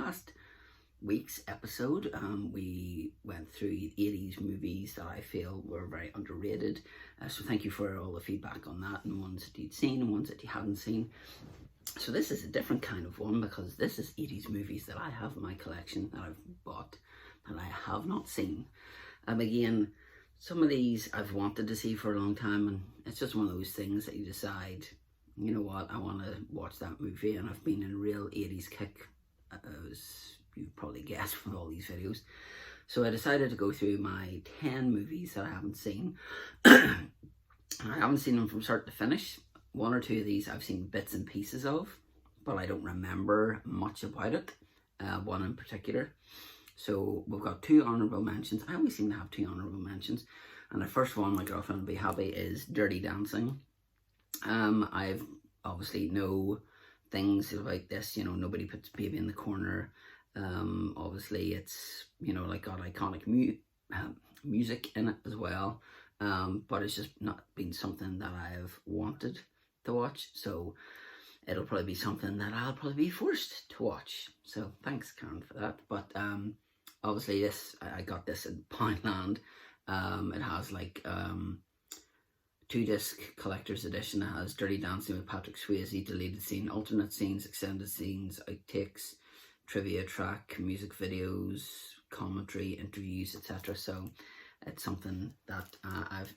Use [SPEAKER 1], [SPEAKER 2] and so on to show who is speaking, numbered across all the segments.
[SPEAKER 1] last week's episode, we went through 80s movies that I feel were very underrated. So thank you for all the feedback on that, and ones that you'd seen and ones that you hadn't seen. So this is a different kind of one, because this is 80s movies that I have in my collection that I've bought that I have not seen. Again, some of these I've wanted to see for a long time, and it's just one of those things that you decide, you know what, I want to watch that movie, and I've been in a real 80s kick, as you probably guessed from all these videos. So I decided to go through my 10 movies that I haven't seen. I haven't seen them from start to finish. One or two of these I've seen bits and pieces of, but I don't remember much about it, one in particular. So we've got 2 honourable mentions. I always seem to have 2 honourable mentions. And the first one, my girlfriend will be happy, is Dirty Dancing. I've obviously know things about this, you know, Nobody Puts Baby in the Corner. Obviously it's, you know, like got iconic music in it as well. But it's just not been something that I've wanted to watch. So it'll probably be something that I'll probably be forced to watch. So thanks, Karen, for that. But obviously this, I got this in Poundland. It has like 2-disc collector's edition. It has Dirty Dancing with Patrick Swayze, deleted scene, alternate scenes, extended scenes, outtakes, trivia track, music videos, commentary, interviews, etc. So it's something that I've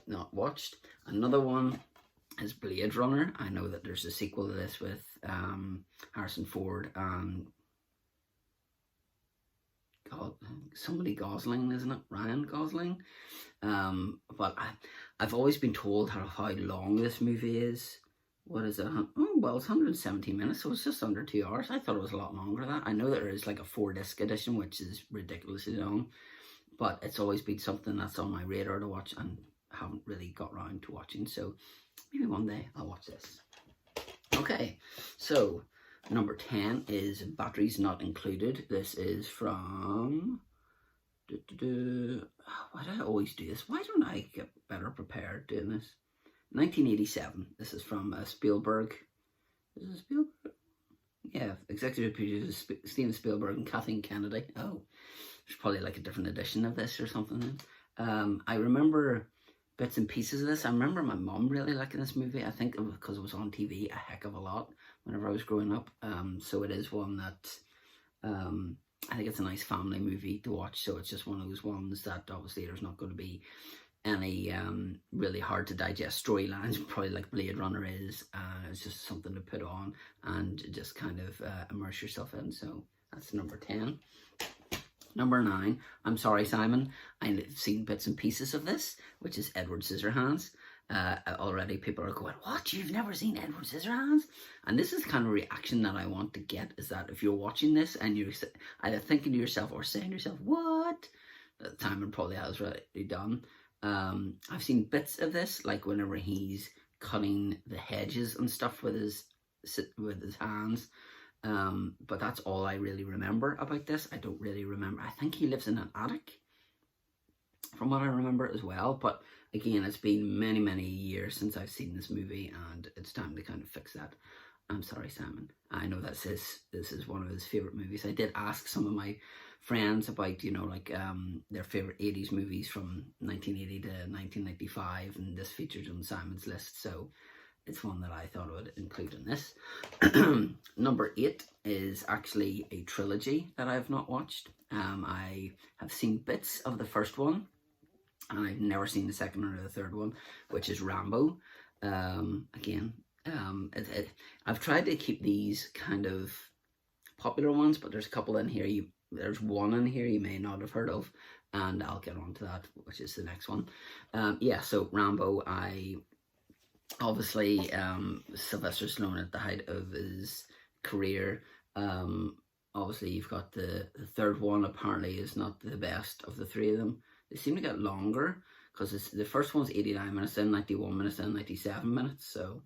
[SPEAKER 1] not watched. Another one is Blade Runner. I know that there's a sequel to this with Harrison Ford and somebody Gosling, isn't it? Ryan Gosling. But I've always been told how long this movie is. What is it? Oh, well, it's 117 minutes, so it's just under 2 hours. I thought it was a lot longer than that. I know that there is like a 4-disc edition, which is ridiculously long, but it's always been something that's on my radar to watch, and haven't really got around to watching. So maybe one day I'll watch this. Okay, so number 10 is Batteries Not Included. This is from... Why do I always do this? Why don't I get better prepared doing this? 1987. This is from Spielberg. Is it Spielberg? Yeah, executive producers Steven Spielberg and Kathleen Kennedy. Oh, there's probably like a different edition of this or something. I remember bits and pieces of this. I remember my mum really liking this movie. I think because it was on TV a heck of a lot whenever I was growing up. So it is one that I think it's a nice family movie to watch. So it's just one of those ones that obviously there's not going to be any really hard to digest storylines, probably like Blade Runner is. It's just something to put on and just kind of immerse yourself in. So that's number 10. Number 9, I'm Sorry, Simon. I've seen bits and pieces of this, which is Edward Scissorhands. Already people are going, what? You've never seen Edward Scissorhands? And this is the kind of reaction that I want to get, is that if you're watching this and you're either thinking to yourself or saying to yourself, what? Simon probably has already done. I've seen bits of this, like whenever he's cutting the hedges and stuff with his hands. But that's all I really remember about this. I don't really remember. I think he lives in an attic, from what I remember as well. But again, it's been many, many years since I've seen this movie, and it's time to kind of fix that. I'm Sorry, Simon. I know that this is one of his favourite movies. I did ask some of my friends about, you know, like their favourite 80s movies from 1980 to 1995, and this featured on Simon's list, so it's one that I thought I would include in this. Number 8 is actually a trilogy that I have not watched. I have seen bits of the first one, and I've never seen the second or the third one, which is Rambo. Again, I've tried to keep these kind of popular ones, but there's a couple in here. There's one in here you may not have heard of, and I'll get on to that, which is the next one. Yeah, so Rambo, obviously Sylvester Stallone at the height of his career. Obviously you've got the third one apparently is not the best of the 3 of them. They seem to get longer, because the first one's 89 minutes in, 91 minutes in, 97 minutes. So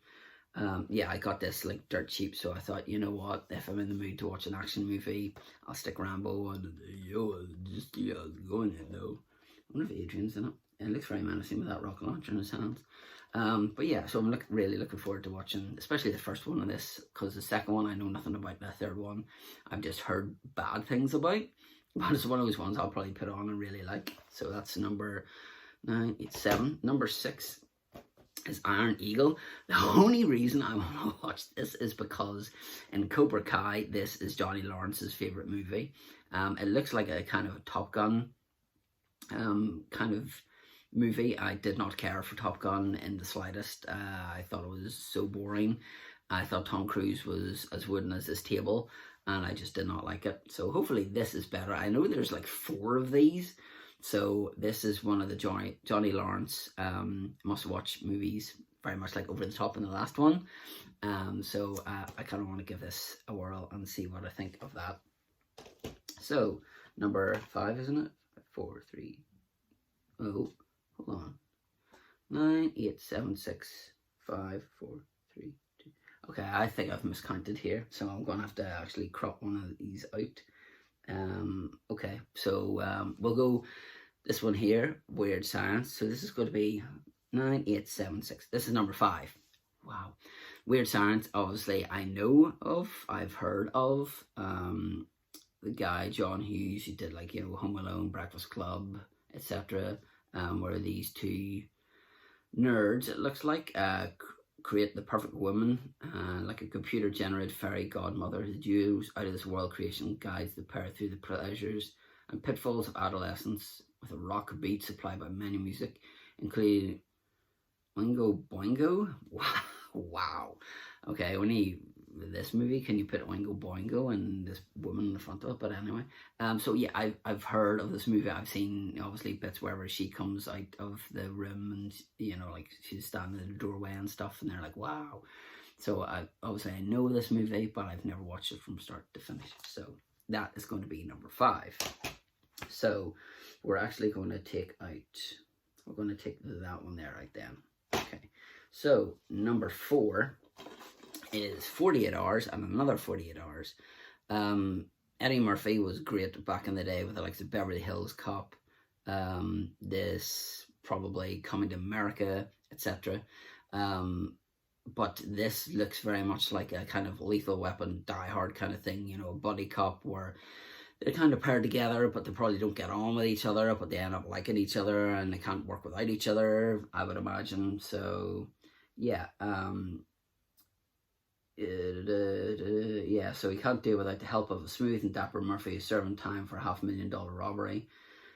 [SPEAKER 1] yeah, I got this like dirt cheap, so I thought, you know what, if I'm in the mood to watch an action movie, I'll stick Rambo on. Just going in though. I wonder if Adrian's in it. It looks very menacing with that rocket launcher in his hands. But yeah, so I'm really looking forward to watching, especially the first one of this, because the second one I know nothing about. The third one I've just heard bad things about, but it's one of those ones I'll probably put on and really like. So that's number 987. Number 6 is Iron Eagle. The only reason I want to watch this is because in Cobra Kai, this is Johnny Lawrence's favorite movie. It looks like a kind of a Top Gun kind of movie. I did not care for Top Gun in the slightest. I thought it was so boring. I thought Tom Cruise was as wooden as this table, and I just did not like it. So hopefully this is better. I know there's like 4 of these, so this is one of the Johnny Lawrence must-watch movies, very much like Over the Top in the last one. So I kind of want to give this a whirl and see what I think of that. So number 5, isn't it? 4, 3. Oh, hold on. 9, 8, 7, 6, 5, 4, 3, 2. Okay, I think I've miscounted here, so I'm going to have to actually crop one of these out. Okay, so we'll go this one here, Weird Science. So this is going to be 9, 8, 7, 6. This is number 5. Wow. Weird Science, obviously, I know of, I've heard of. The guy, John Hughes, who did, like, you know, Home Alone, Breakfast Club, etc., where these 2 nerds, it looks like, create the perfect woman, like a computer-generated fairy godmother. The duo's out of this world creation guides the pair through the pleasures and pitfalls of adolescence with a rock beat supplied by many music, including Oingo Boingo. Wow. Okay, this movie, can you put Oingo Boingo and this woman in the front of it? But anyway, so yeah, I've heard of this movie. I've seen obviously bits wherever she comes out of the room and, you know, like she's standing in the doorway and stuff, and they're like, wow. So I know this movie, but I've never watched it from start to finish. So that is going to be number 5. So we're actually going to take that one there right then. Okay, so number 4 is 48 Hours and another 48 Hours. Eddie Murphy was great back in the day with the likes of Beverly Hills Cop, this probably Coming to America, etc. But this looks very much like a kind of Lethal Weapon, Die Hard kind of thing, you know, a buddy cop where they're kind of paired together, but they probably don't get on with each other, but they end up liking each other and they can't work without each other, I would imagine. So yeah, yeah, so he can't do it without the help of a smooth and dapper Murphy who's serving time for a $500,000 robbery.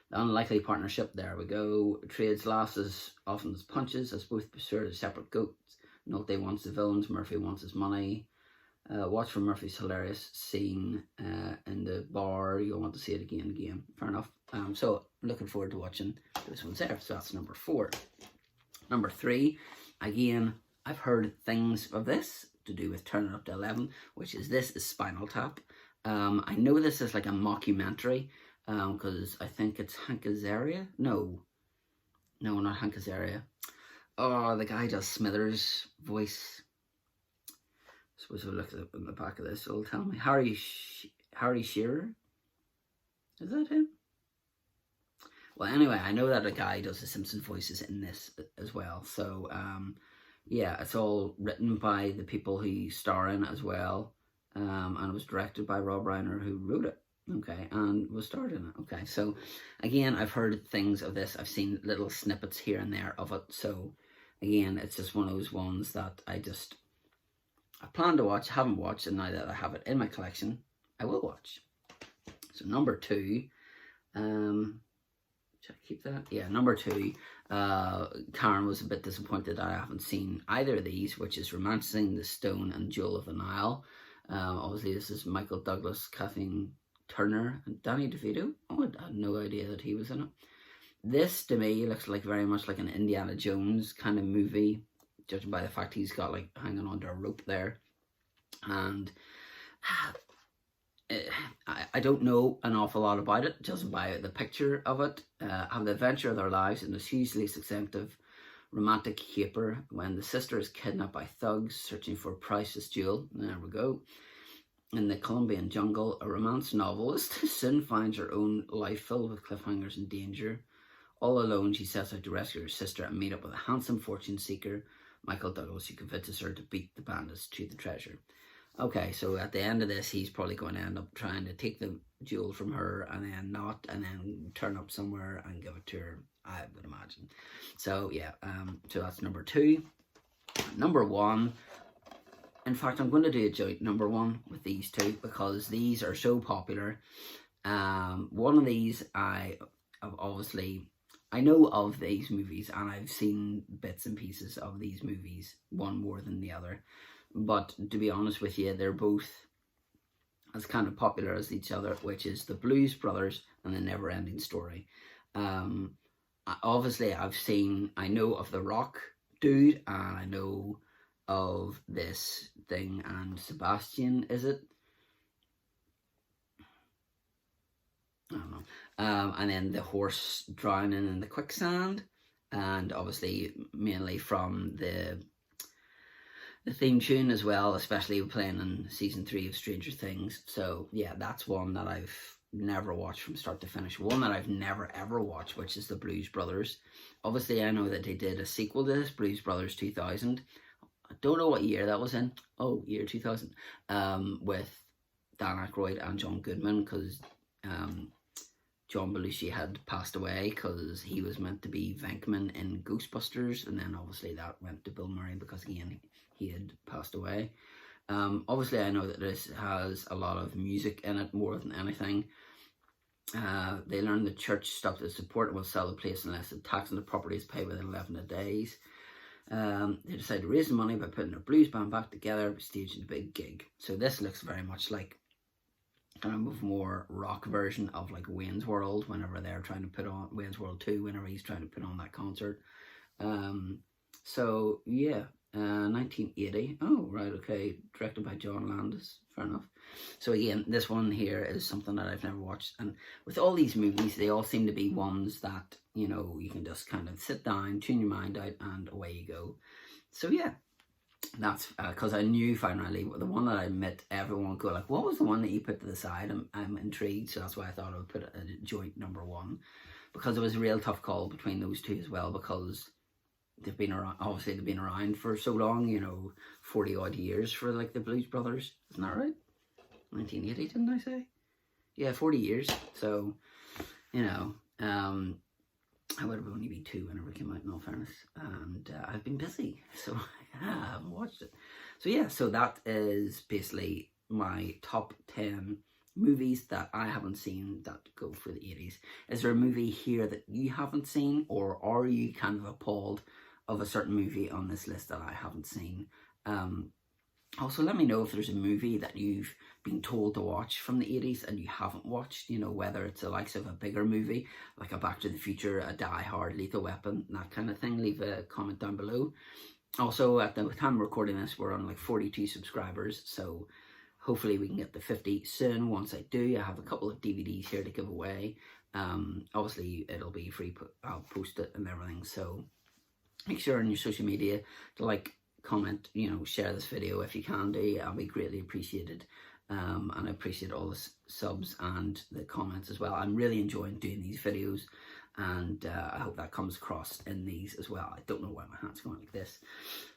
[SPEAKER 1] The unlikely partnership, there we go, trades laughs as often as punches, as both pursue as separate goats. Nolte wants the villains, Murphy wants his money. Watch for Murphy's hilarious scene in the bar. You'll want to see it again and again. Fair enough. So looking forward to watching this one's there. So that's number 4. Number 3, again, I've heard things of this to do with Turning Up to 11, which is This is Spinal Tap. I know this is like a mockumentary, because I think it's Hank Azaria. No, not Hank Azaria. Oh, the guy does Smithers' voice. I suppose I'll look in the back of this. It'll tell me. Harry Shearer? Is that him? Well, anyway, I know that a guy does the Simpsons voices in this as well. So, yeah, it's all written by the people who star in as well. And it was directed by Rob Reiner, who wrote it. Okay, and was starred in it. Okay, so again, I've heard things of this. I've seen little snippets here and there of it. So again, it's just one of those ones that I plan to watch, haven't watched, and now that I have it in my collection, I will watch. So number 2, should I keep that? Yeah, number 2. Karen was a bit disappointed that I haven't seen either of these, which is Romancing the Stone and Jewel of the Nile. Obviously, this is Michael Douglas, Kathleen Turner, and Danny DeVito. Oh, I had no idea that he was in it. This, to me, looks like very much like an Indiana Jones kind of movie, judging by the fact he's got like hanging onto a rope there. And I don't know an awful lot about it, just by the picture of it. Have the adventure of their lives in this hugely successful romantic caper when the sister is kidnapped by thugs searching for a priceless jewel. There we go. In the Colombian jungle, a romance novelist soon finds her own life filled with cliffhangers and danger, All alone, she sets out to rescue her sister and meet up with a handsome fortune seeker, Michael Douglas, who convinces her to beat the bandits to the treasure. Okay, so at the end of this, he's probably going to end up trying to take the jewel from her and then not, and then turn up somewhere and give it to her, I would imagine. So yeah, so that's number 2. Number 1, in fact, I'm going to do a joint number 1 with these two because these are so popular. One of these I know of these movies, and I've seen bits and pieces of these movies, one more than the other. But to be honest with you, they're both as kind of popular as each other, which is the Blues Brothers and the Never Ending Story. Obviously, I know of the Rock dude, and I know of this thing and Sebastian, is it? I don't know. And then the horse drowning in the quicksand, and obviously mainly from the theme tune as well, especially playing in season 3 of Stranger Things. So yeah, that's one that I've never watched from start to finish. One that I've never ever watched, which is the Blues Brothers. Obviously, I know that they did a sequel to this, Blues Brothers 2000. I don't know what year that was in. Oh, year 2000. With Dan Aykroyd and John Goodman, because John Belushi had passed away because he was meant to be Venkman in Ghostbusters, and then obviously that went to Bill Murray because again he had passed away. Obviously, I know that this has a lot of music in it more than anything. They learn the church stopped the support and will sell the place unless the tax on the property is paid within 11 days. They decide to raise the money by putting their blues band back together, staging a big gig. So this looks very much like kind of more rock version of like Wayne's World, whenever they're trying to put on Wayne's World 2, whenever he's trying to put on that concert. So yeah, 1980. Oh, right, okay. Directed by John Landis. Fair enough. So again, this one here is something that I've never watched. And with all these movies, they all seem to be ones that, you know, you can just kind of sit down, tune your mind out, and away you go. So yeah, that's because I knew finally the one that I admit everyone would go like, what was the one that you put to the side? I'm intrigued. So that's why I thought I would put a joint number 1, because it was a real tough call between those two as well, because they've been around, obviously they've been around for so long, you know, 40 odd years for like the Blues Brothers. Isn't that right? 1980, didn't I say? Yeah, 40 years. So, you know, I would have only been 2 whenever it came out, in all fairness. And I've been busy, so I haven't watched it. So yeah, so that is basically my top 10 movies that I haven't seen that go for the 80s. Is there a movie here that you haven't seen, or are you kind of appalled of a certain movie on this list that I haven't seen? Also, let me know if there's a movie that you've been told to watch from the 80s and you haven't watched, you know, whether it's the likes of a bigger movie, like a Back to the Future, a Die Hard, Lethal Weapon, that kind of thing. Leave a comment down below. Also, at the time of recording this, we're on like 42 subscribers, so hopefully we can get to 50 soon. Once I do, I have a couple of DVDs here to give away. Obviously, it'll be free. I'll post it and everything, so make sure on your social media to like, comment, you know, share this video if you can do. I'll be greatly appreciated. And I appreciate all the subs and the comments as well. I'm really enjoying doing these videos, and I hope that comes across in these as well. I don't know why my hand's going like this.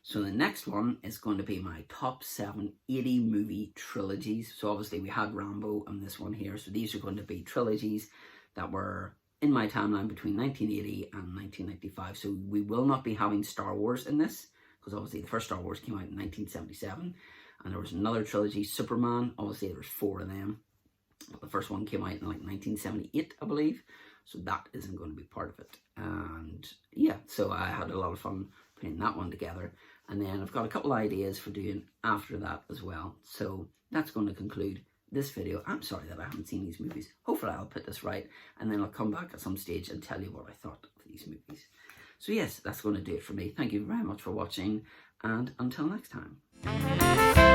[SPEAKER 1] So the next one is going to be my top 7 80 movie trilogies. So obviously we had Rambo and this one here. So these are going to be trilogies that were in my timeline between 1980 and 1995. So we will not be having Star Wars in this, because obviously the first Star Wars came out in 1977, and there was another trilogy, Superman. Obviously there was 4 of them, but the first one came out in like 1978, I believe, so that isn't going to be part of it. And yeah, so I had a lot of fun putting that one together, and then I've got a couple of ideas for doing after that as well. So that's going to conclude this video. I'm sorry that I haven't seen these movies. Hopefully I'll put this right, and then I'll come back at some stage and tell you what I thought of these movies. So yes, that's going to do it for me. Thank you very much for watching, and until next time.